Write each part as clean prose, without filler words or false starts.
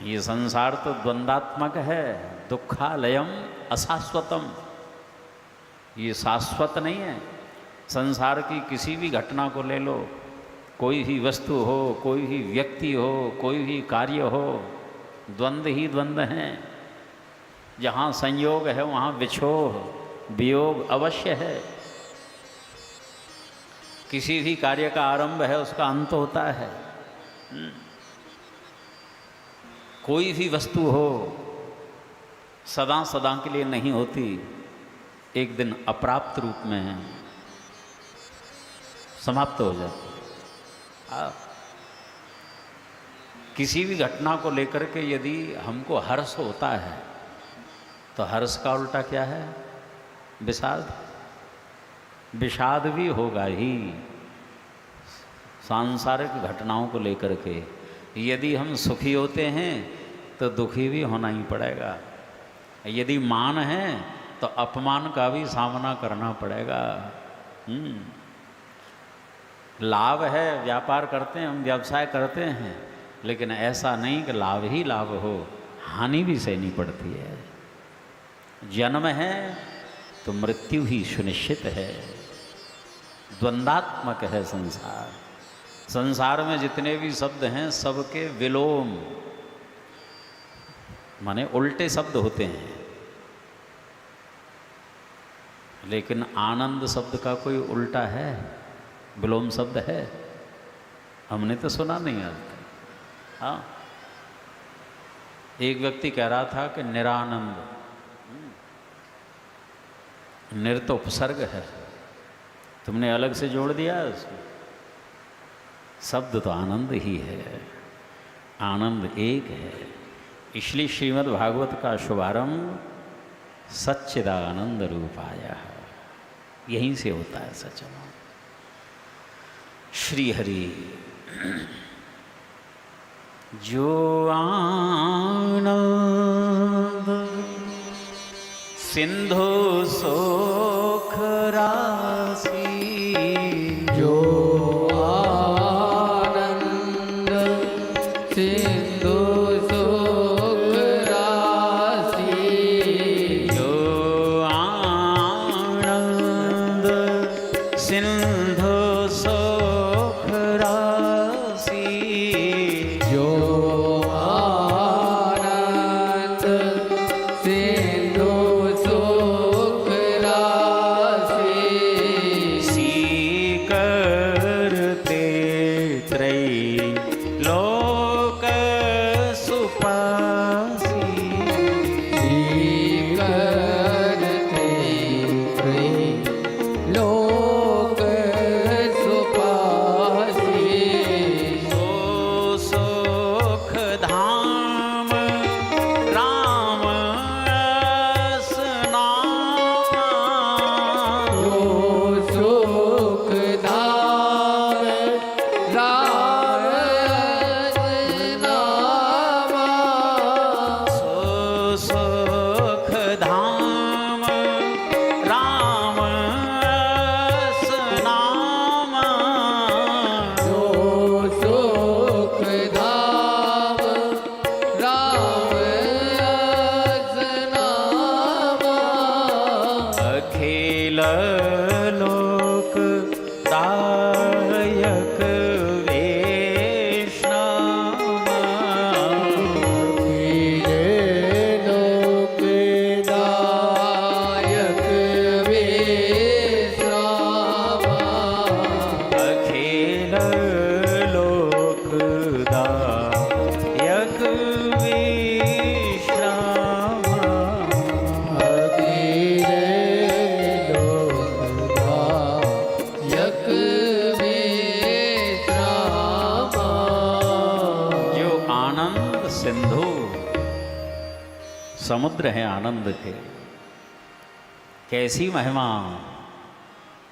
ये संसार तो द्वंद्वात्मक है, दुखालयम अशाश्वतम, ये शाश्वत नहीं है। संसार की किसी भी घटना को ले लो, कोई भी वस्तु हो, कोई भी व्यक्ति हो, कोई भी कार्य हो, द्वंद्व ही द्वंद्व हैं। जहाँ संयोग है वहाँ विछोह वियोग अवश्य है। किसी भी कार्य का आरंभ है उसका अंत होता है। कोई भी वस्तु हो सदा सदा के लिए नहीं होती, एक दिन अप्राप्त रूप में समाप्त हो जाती। किसी भी घटना को लेकर के यदि हमको हर्ष होता है तो हर्ष का उल्टा क्या है? विषाद। विषाद भी होगा ही सांसारिक घटनाओं को लेकर के। यदि हम सुखी होते हैं तो दुखी भी होना ही पड़ेगा। यदि मान है तो अपमान का भी सामना करना पड़ेगा। लाभ है, व्यापार करते हैं हम, व्यवसाय करते हैं, लेकिन ऐसा नहीं कि लाभ ही लाभ हो, हानि भी सहनी पड़ती है। जन्म है तो मृत्यु ही सुनिश्चित है। द्वंद्वात्मक है संसार। संसार में जितने भी शब्द हैं सबके विलोम माने उल्टे शब्द होते हैं, लेकिन आनंद शब्द का कोई उल्टा है, विलोम शब्द है? हमने तो सुना नहीं आज तक। हाँ, एक व्यक्ति कह रहा था कि निरानंद, निर तो उपसर्ग है, तुमने अलग से जोड़ दिया उसको। शब्द तो आनंद ही है, आनंद एक है। इसलिए श्रीमद् भागवत का शुभारंभ सच्चिदानंद रूपाया है, यहीं से होता है सच्चिदानंद। श्री हरि जो आनंद सिंधु सोख राशि, जो आनंद सिंधु सोख राशि, जो आनंद सिंधु सोख राशि, जो आनंद सिंधु सोख राशि, करते त्रैलोक सुपासी, करते त्रैलोक सुपासी, सो सुख धाम राम रस नाम, जो सुख धाम राम नामा, सो सुख धाम राम रस नाम, जो सुख धाम राम नामा, अखिल लोक दायक वैष्णव, लोकदायक विश्राम, अखिल लोक दायक विश्राम, लोकदायक विश्राम, जो आनंद सिंधु समुद्र है आनंद के, कैसी महिमा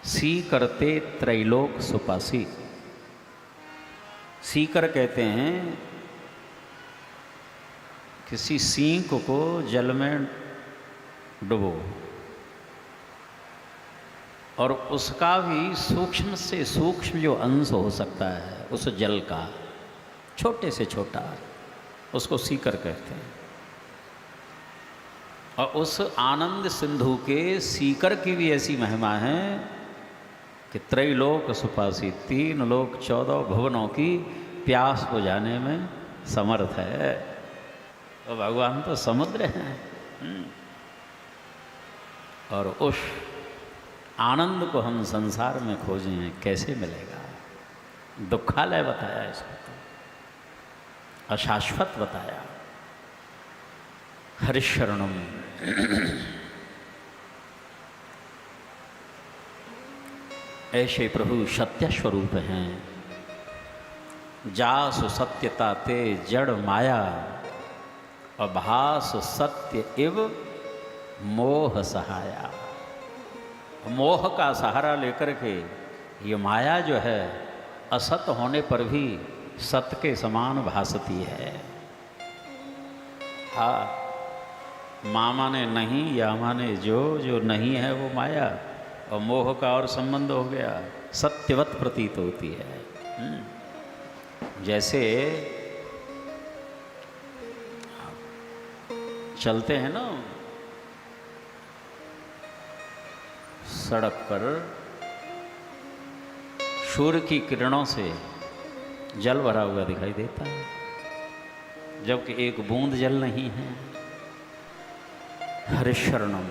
सी करते त्रैलोक सुपासी। सीकर कहते हैं किसी सींक को जल में डुबो और उसका भी सूक्ष्म से सूक्ष्म जो अंश हो सकता है उस जल का, छोटे से छोटा, उसको सीकर कहते हैं। और उस आनंद सिंधु के सीकर की भी ऐसी महिमा है कि त्रैलोक सुपासी, 3 लोक 14 भुवनों की प्यास बुझाने में समर्थ है। तो भगवान तो समुद्र हैं। और उस आनंद को हम संसार में खोजें, कैसे मिलेगा? दुखालय बताया इसको, तो अशाश्वत बताया। हरिशरणम, ऐसे प्रभु सत्य स्वरूप हैं। जासु सत्यता ते जड़ माया, अभास सत्य इव मोह सहाया। मोह का सहारा लेकर के ये माया जो है असत होने पर भी सत्य के समान भासती है। हाँ, मामा ने नहीं, या माने जो नहीं है वो माया, और मोह का और संबंध हो गया, सत्यवत प्रतीत होती है। जैसे चलते हैं ना सड़क पर, सूर्य की किरणों से जल भरा हुआ दिखाई देता है, जबकि एक बूंद जल नहीं है। हरिशरणम।